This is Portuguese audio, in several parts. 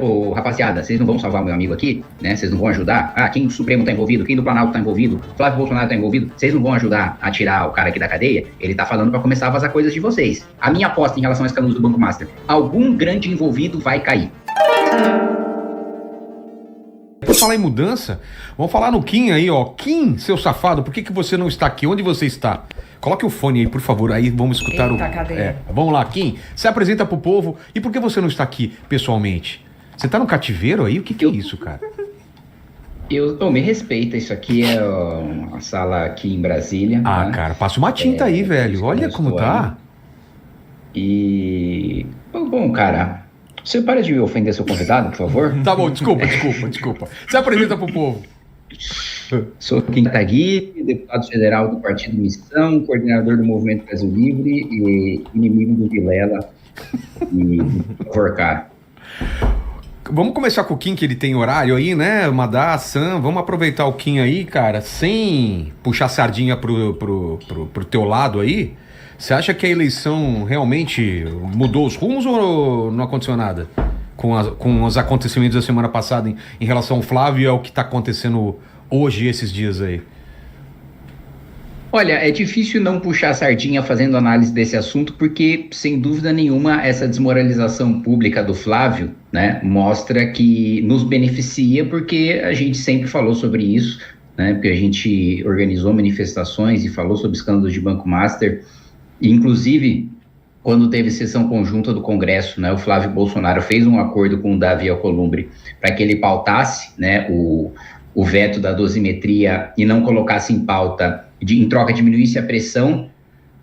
Ô, rapaziada, vocês não vão salvar o meu amigo aqui, né? Vocês não vão ajudar? Ah, quem do Supremo tá envolvido? Quem do Planalto tá envolvido? Flávio Bolsonaro tá envolvido? Vocês não vão ajudar a tirar o cara aqui da cadeia? Ele tá falando pra começar a vazar coisas de vocês. A minha aposta em relação aos escândalos do Banco Master: algum grande envolvido vai cair. Por falar em mudança, vamos falar no Kim aí, ó. Kim, seu safado, por que você não está aqui? Onde você está? Coloque o fone aí, por favor, aí vamos escutar. Eita, cadê? Vamos lá, Kim, se apresenta pro povo. E por que você não está aqui pessoalmente? Você tá no cativeiro aí? O que é isso, cara? Me respeita, isso aqui é a sala aqui em Brasília. Ah, né? cara, passa uma tinta aí, velho. Olha como tá. E... Bom, cara, você para de ofender seu convidado, por favor? Tá bom, desculpa. Se apresenta pro povo. Sou Kim Kataguiri, deputado federal do Partido Missão, coordenador do Movimento Brasil Livre e inimigo do Vilela e do Vorcar. Vamos começar com o Kim, que ele tem horário aí, né? Madá, Sam, vamos aproveitar o Kim aí, cara, sem puxar sardinha pro teu lado aí. Você acha que a eleição realmente mudou os rumos ou não aconteceu nada com os acontecimentos da semana passada em relação ao Flávio e ao que está acontecendo hoje, esses dias aí? Olha, é difícil não puxar a sardinha fazendo análise desse assunto, porque, sem dúvida nenhuma, essa desmoralização pública do Flávio, né, mostra que nos beneficia, porque a gente sempre falou sobre isso, né, porque a gente organizou manifestações e falou sobre escândalos de Banco Master, e, inclusive, quando teve sessão conjunta do Congresso, né, o Flávio Bolsonaro fez um acordo com o Davi Alcolumbre para que ele pautasse, né, o veto da dosimetria e não colocasse em pauta, em troca diminuísse a pressão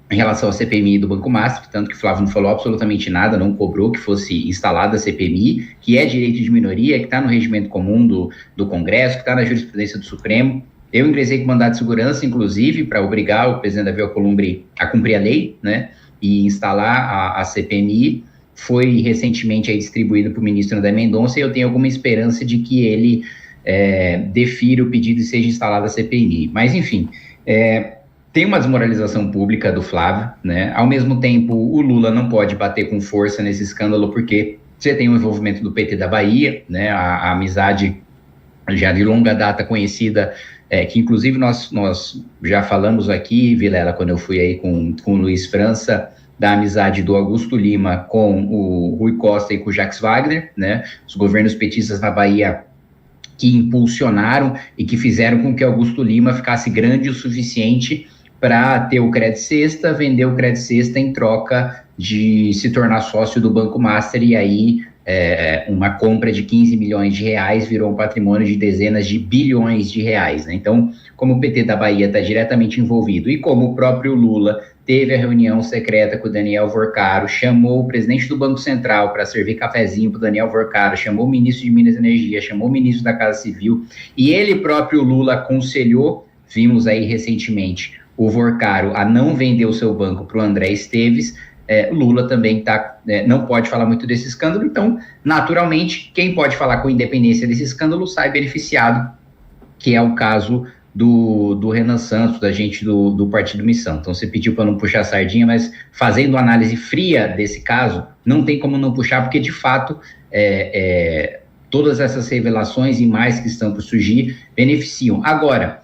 em relação à CPMI do Banco Master, tanto que o Flávio não falou absolutamente nada, não cobrou que fosse instalada a CPMI, que é direito de minoria, que está no regimento comum do Congresso, que está na jurisprudência do Supremo. Eu ingressei com mandado de segurança, inclusive, para obrigar o presidente Davi Alcolumbre a cumprir a lei, né, e instalar a CPMI. Foi recentemente aí distribuído para o ministro André Mendonça, e eu tenho alguma esperança de que ele defira o pedido e seja instalada a CPMI. Mas, enfim, tem uma desmoralização pública do Flávio, né? Ao mesmo tempo, o Lula não pode bater com força nesse escândalo, porque você tem o envolvimento do PT da Bahia, né? A amizade já de longa data conhecida, que inclusive nós já falamos aqui, Vilela, quando eu fui aí com o Luiz França, da amizade do Augusto Lima com o Rui Costa e com o Jacques Wagner, né? Os governos petistas na Bahia que impulsionaram e que fizeram com que Augusto Lima ficasse grande o suficiente para ter o Credit Sexta, vender o Credit Sexta em troca de se tornar sócio do Banco Master, e aí uma compra de 15 milhões de reais virou um patrimônio de dezenas de bilhões de reais, né? Então, como o PT da Bahia está diretamente envolvido e como o próprio Lula teve a reunião secreta com o Daniel Vorcaro, chamou o presidente do Banco Central para servir cafezinho para o Daniel Vorcaro, chamou o ministro de Minas e Energia, chamou o ministro da Casa Civil, e ele próprio, Lula, aconselhou, vimos aí recentemente, o Vorcaro a não vender o seu banco para o André Esteves. Lula também não pode falar muito desse escândalo, então, naturalmente, quem pode falar com independência desse escândalo sai beneficiado, que é o caso do Renan Santos, da gente do Partido Missão. Então, você pediu para não puxar a sardinha, mas fazendo análise fria desse caso, não tem como não puxar, porque, de fato, todas essas revelações e mais que estão por surgir beneficiam. Agora,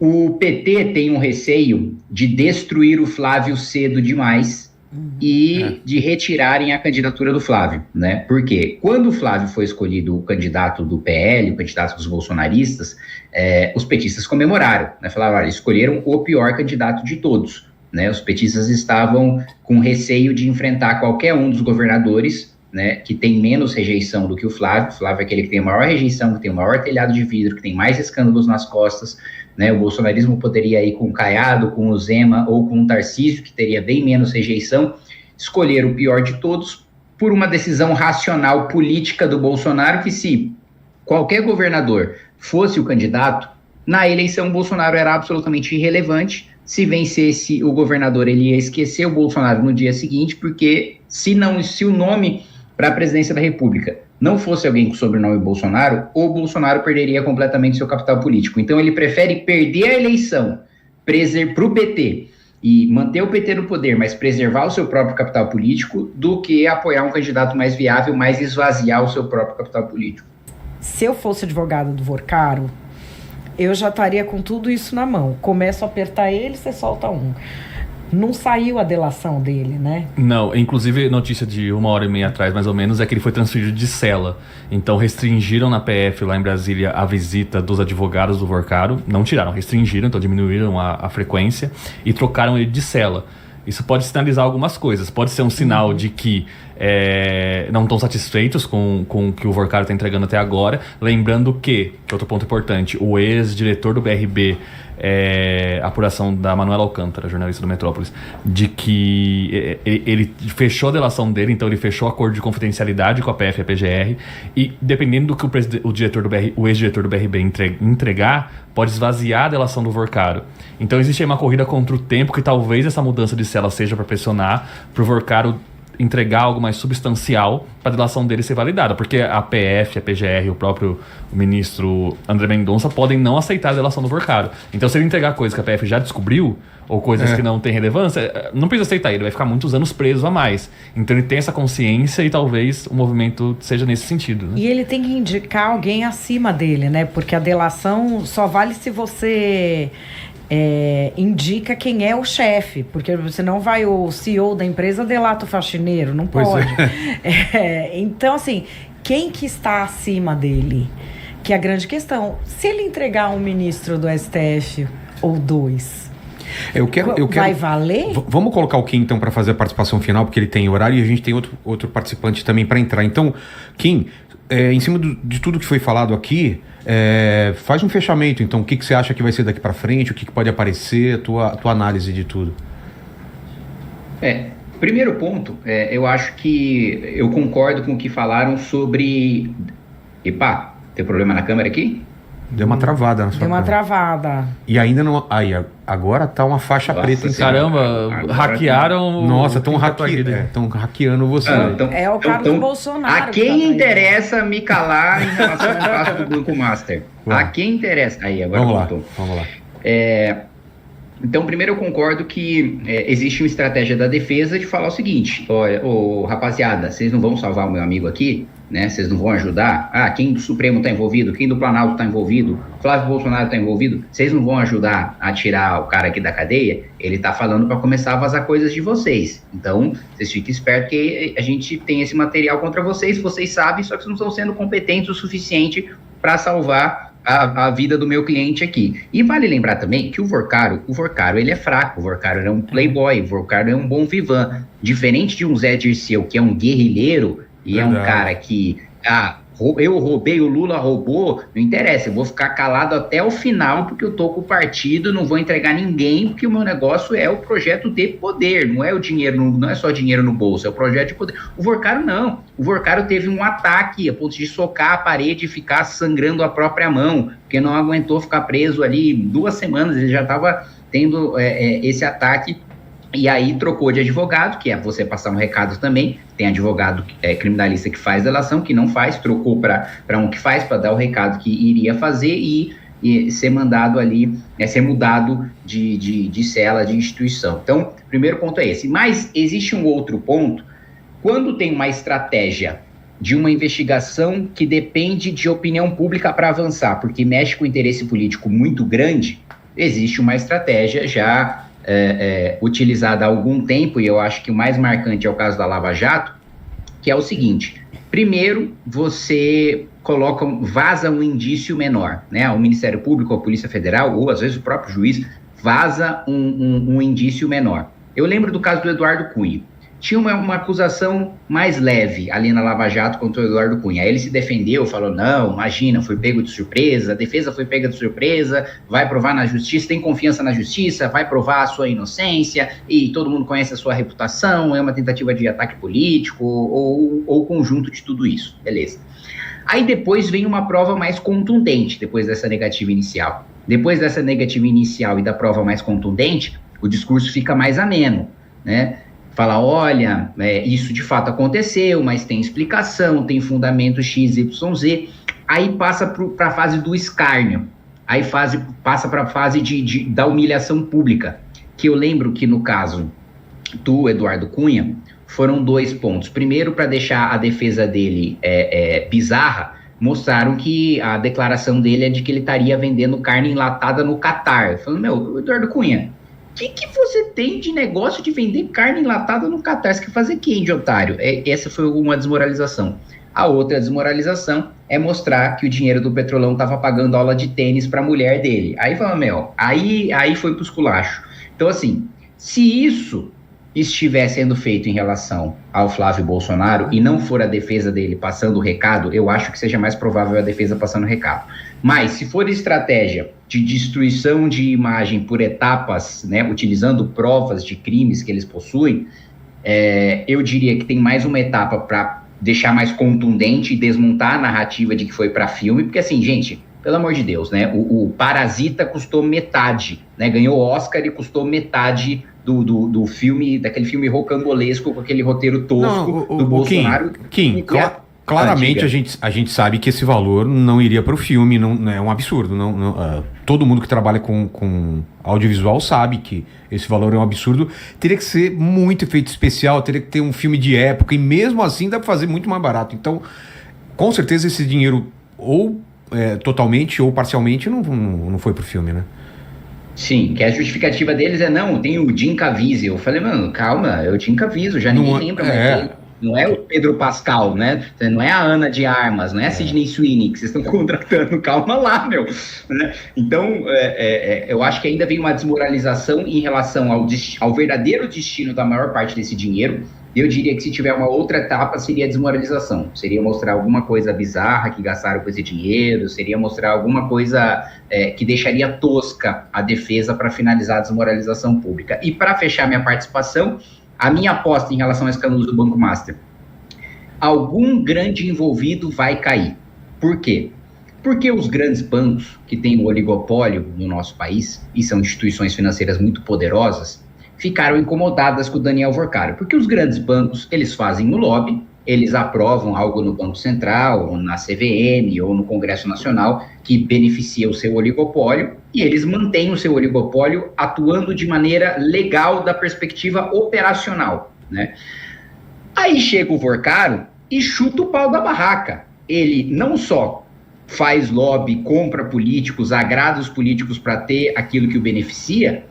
o PT tem um receio de destruir o Flávio cedo demais e de retirarem a candidatura do Flávio, né? Porque quando o Flávio foi escolhido o candidato do PL, o candidato dos bolsonaristas, os petistas comemoraram, né? Falaram, olha, escolheram o pior candidato de todos, né? Os petistas estavam com receio de enfrentar qualquer um dos governadores, né, que tem menos rejeição do que o Flávio. O Flávio é aquele que tem a maior rejeição, que tem o maior telhado de vidro, que tem mais escândalos nas costas, né? O bolsonarismo poderia ir com o Caiado, com o Zema ou com o Tarcísio, que teria bem menos rejeição. Escolher o pior de todos por uma decisão racional política do Bolsonaro, que se qualquer governador fosse o candidato, na eleição o Bolsonaro era absolutamente irrelevante. Se vencesse o governador, ele ia esquecer o Bolsonaro no dia seguinte, porque se o nome para a presidência da República não fosse alguém com sobrenome Bolsonaro, o Bolsonaro perderia completamente seu capital político. Então ele prefere perder a eleição para o PT e manter o PT no poder, mas preservar o seu próprio capital político, do que apoiar um candidato mais viável, mas esvaziar o seu próprio capital político. Se eu fosse advogado do Vorcaro, eu já estaria com tudo isso na mão. Começo a apertar ele, você solta um. Não saiu a delação dele, né? Não, inclusive notícia de 1h30 atrás, mais ou menos, é que ele foi transferido de cela. Então restringiram na PF lá em Brasília a visita dos advogados do Vorcaro. Não tiraram, restringiram, então diminuíram a frequência e trocaram ele de cela. Isso pode sinalizar algumas coisas. Pode ser um sinal de que não estão satisfeitos com o que o Vorcaro está entregando até agora. Lembrando que outro ponto importante, o ex-diretor do BRB, apuração da Manuela Alcântara, jornalista do Metrópolis, de que ele fechou a delação dele, então ele fechou acordo de confidencialidade com a PF e a PGR, e dependendo do que o ex-diretor do BRB entregar, pode esvaziar a delação do Vorcaro. Então existe aí uma corrida contra o tempo, que talvez essa mudança de cela seja para pressionar para o Vorcaro entregar algo mais substancial para a delação dele ser validada, porque a PF, a PGR, o próprio ministro André Mendonça podem não aceitar a delação do Vorcaro. Então, se ele entregar coisas que a PF já descobriu, ou coisas que não têm relevância, não precisa aceitar, ele vai ficar muitos anos preso a mais. Então, ele tem essa consciência e talvez o movimento seja nesse sentido, né? E ele tem que indicar alguém acima dele, né? Porque a delação só vale se você indica quem é o chefe, porque senão vai o CEO da empresa delata o faxineiro, não pode. Então, assim, quem que está acima dele? Que é a grande questão. Se ele entregar um ministro do STF ou dois, vai valer? Vamos colocar o Kim, então, para fazer a participação final, porque ele tem horário e a gente tem outro participante também para entrar. Então, Kim, em cima de tudo que foi falado aqui, faz um fechamento. Então, o que você acha que vai ser daqui para frente, o que pode aparecer, a tua análise de tudo. Primeiro ponto, eu acho que eu concordo com o que falaram sobre... Epa, tem problema na câmera aqui? Deu uma travada na sua câmera. Travada. E ainda não... agora tá uma faixa preta em cima. Caramba, hackearam... Nossa, estão hackeando você. É o Carlos Bolsonaro. A quem interessa me calar em relação ao caso do Banco Master? A quem interessa? Aí, agora voltou. Vamos lá. Então, primeiro eu concordo que existe uma estratégia da defesa de falar o seguinte: olha, rapaziada, vocês não vão salvar o meu amigo aqui, né? Vocês não vão ajudar? Quem do Supremo está envolvido? Quem do Planalto está envolvido? Flávio Bolsonaro está envolvido? Vocês não vão ajudar a tirar o cara aqui da cadeia? Ele está falando para começar a vazar coisas de vocês. Então, vocês fiquem espertos que a gente tem esse material contra vocês sabem, só que vocês não estão sendo competentes o suficiente para salvar a vida do meu cliente aqui. E vale lembrar também que o Vorcaro ele é fraco, o Vorcaro é um playboy, o Vorcaro é um bom vivan. Diferente de um Zé Dirceu, que é um guerrilheiro, e é um cara que, eu roubei, o Lula roubou, não interessa, eu vou ficar calado até o final, porque eu tô com o partido, não vou entregar ninguém, porque o meu negócio é o projeto de poder, não é o dinheiro, não é só dinheiro no bolso, é o projeto de poder. O Vorcaro não, o Vorcaro teve um ataque a ponto de socar a parede e ficar sangrando a própria mão, porque não aguentou ficar preso ali 2 semanas, ele já estava tendo esse ataque. E aí trocou de advogado, que é você passar um recado também. Tem advogado criminalista que faz delação, que não faz, trocou para um que faz, para dar o recado que iria fazer e ser mandado ali, ser mudado de cela, de instituição. Então, o primeiro ponto é esse. Mas existe um outro ponto. Quando tem uma estratégia de uma investigação que depende de opinião pública para avançar, porque mexe com interesse político muito grande, existe uma estratégia já utilizada há algum tempo, e eu acho que o mais marcante é o caso da Lava Jato, que é o seguinte: primeiro, você vaza um indício menor, né? O Ministério Público, a Polícia Federal, ou às vezes o próprio juiz, vaza um indício menor. Eu lembro do caso do Eduardo Cunha. Tinha uma acusação mais leve ali na Lava Jato contra o Eduardo Cunha. Aí ele se defendeu, falou, não, imagina, foi pego de surpresa, a defesa foi pega de surpresa, vai provar na justiça, tem confiança na justiça, vai provar a sua inocência, e todo mundo conhece a sua reputação, é uma tentativa de ataque político, ou conjunto de tudo isso, beleza. Aí depois vem uma prova mais contundente, depois dessa negativa inicial. Depois dessa negativa inicial e da prova mais contundente, o discurso fica mais ameno, né? Fala, olha, isso de fato aconteceu, mas tem explicação, tem fundamento X, Y, Z. Aí passa para a fase do escárnio. Aí passa para a fase da humilhação pública, que eu lembro que no caso do Eduardo Cunha, foram 2 pontos. Primeiro, para deixar a defesa dele bizarra, mostraram que a declaração dele é de que ele estaria vendendo carne enlatada no Catar. Falando, Eduardo Cunha, o que você tem de negócio de vender carne enlatada no Catar? Você quer fazer quem de otário? Essa foi uma desmoralização. A outra desmoralização é mostrar que o dinheiro do Petrolão estava pagando aula de tênis para a mulher dele. Aí fala, aí foi pro esculacho. Então, assim, se isso estiver sendo feito em relação ao Flávio Bolsonaro e não for a defesa dele passando o recado, eu acho que seja mais provável a defesa passando o recado. Mas se for estratégia de destruição de imagem por etapas, né, utilizando provas de crimes que eles possuem, eu diria que tem mais uma etapa para deixar mais contundente e desmontar a narrativa de que foi para filme, porque assim, gente, pelo amor de Deus, né, o Parasita custou metade, né, ganhou Oscar e custou metade do filme, daquele filme rocambolesco com aquele roteiro tosco do Bolsonaro. Claramente a gente sabe que esse valor não iria para o filme, não é um absurdo. Todo mundo que trabalha com audiovisual sabe que esse valor é um absurdo. Teria que ser muito efeito especial, teria que ter um filme de época, e mesmo assim dá para fazer muito mais barato. Então, com certeza esse dinheiro ou totalmente ou parcialmente não foi pro filme, né? Sim, que a justificativa deles tem o Jim Caviezel. Eu falei, mano, calma, é o Jim Caviezel, já ninguém lembra mais dele. Não é o Pedro Pascal, né? Não é a Ana de Armas, não é a Sydney Sweeney que vocês estão contratando, calma lá, meu. Né? Então, eu acho que ainda vem uma desmoralização em relação ao verdadeiro destino da maior parte desse dinheiro. Eu diria que se tiver uma outra etapa, seria a desmoralização. Seria mostrar alguma coisa bizarra que gastaram com esse dinheiro, seria mostrar alguma coisa que deixaria tosca a defesa para finalizar a desmoralização pública. E para fechar minha participação, a minha aposta em relação ao escândalo do Banco Master: algum grande envolvido vai cair. Por quê? Porque os grandes bancos, que têm o oligopólio no nosso país, e são instituições financeiras muito poderosas, ficaram incomodadas com o Daniel Vorcaro. Porque os grandes bancos, eles fazem o lobby, eles aprovam algo no Banco Central, ou na CVM, ou no Congresso Nacional, que beneficia o seu oligopólio, e eles mantêm o seu oligopólio atuando de maneira legal da perspectiva operacional, né? Aí chega o Vorcaro e chuta o pau da barraca. Ele não só faz lobby, compra políticos, agrada os políticos para ter aquilo que o beneficia,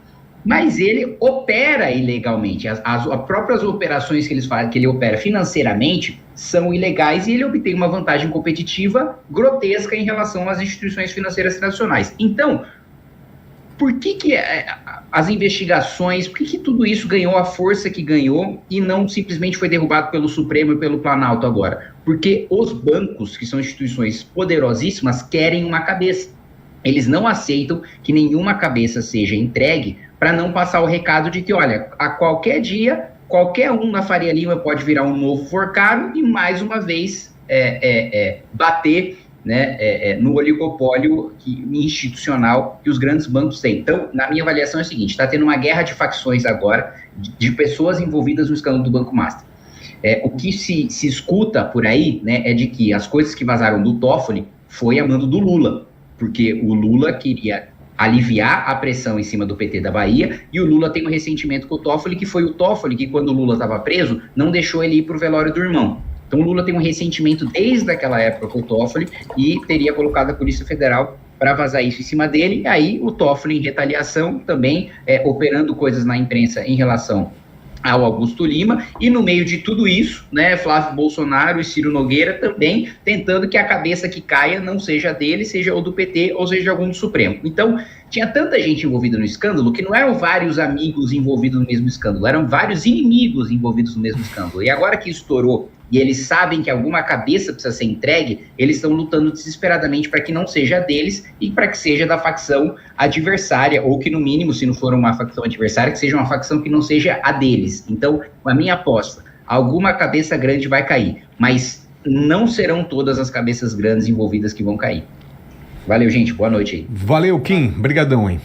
mas ele opera ilegalmente. As próprias operações que ele opera financeiramente são ilegais e ele obtém uma vantagem competitiva grotesca em relação às instituições financeiras tradicionais. Então, por que as investigações, por que tudo isso ganhou a força que ganhou e não simplesmente foi derrubado pelo Supremo e pelo Planalto agora? Porque os bancos, que são instituições poderosíssimas, querem uma cabeça. Eles não aceitam que nenhuma cabeça seja entregue para não passar o recado de que, olha, a qualquer dia, qualquer um na Faria Lima pode virar um novo Vorcaro e, mais uma vez, bater, né, no oligopólio institucional que os grandes bancos têm. Então, na minha avaliação é o seguinte: está tendo uma guerra de facções agora, de pessoas envolvidas no escândalo do Banco Master. O que se escuta por aí, né, é de que as coisas que vazaram do Toffoli foi a mando do Lula, porque o Lula queria aliviar a pressão em cima do PT da Bahia, e o Lula tem um ressentimento com o Toffoli, que foi o Toffoli que, quando o Lula estava preso, não deixou ele ir para o velório do irmão. Então o Lula tem um ressentimento desde aquela época com o Toffoli e teria colocado a Polícia Federal para vazar isso em cima dele. E aí o Toffoli, em retaliação, também operando coisas na imprensa em relação ao Augusto Lima, e no meio de tudo isso, né, Flávio Bolsonaro e Ciro Nogueira também tentando que a cabeça que caia não seja dele, seja ou do PT, ou seja de algum do Supremo. Então, tinha tanta gente envolvida no escândalo que não eram vários amigos envolvidos no mesmo escândalo, eram vários inimigos envolvidos no mesmo escândalo. E agora que estourou e eles sabem que alguma cabeça precisa ser entregue, eles estão lutando desesperadamente para que não seja deles e para que seja da facção adversária, ou que no mínimo, se não for uma facção adversária, que seja uma facção que não seja a deles. Então, a minha aposta: alguma cabeça grande vai cair, mas não serão todas as cabeças grandes envolvidas que vão cair. Valeu, gente, boa noite aí. Valeu, Kim, brigadão, hein.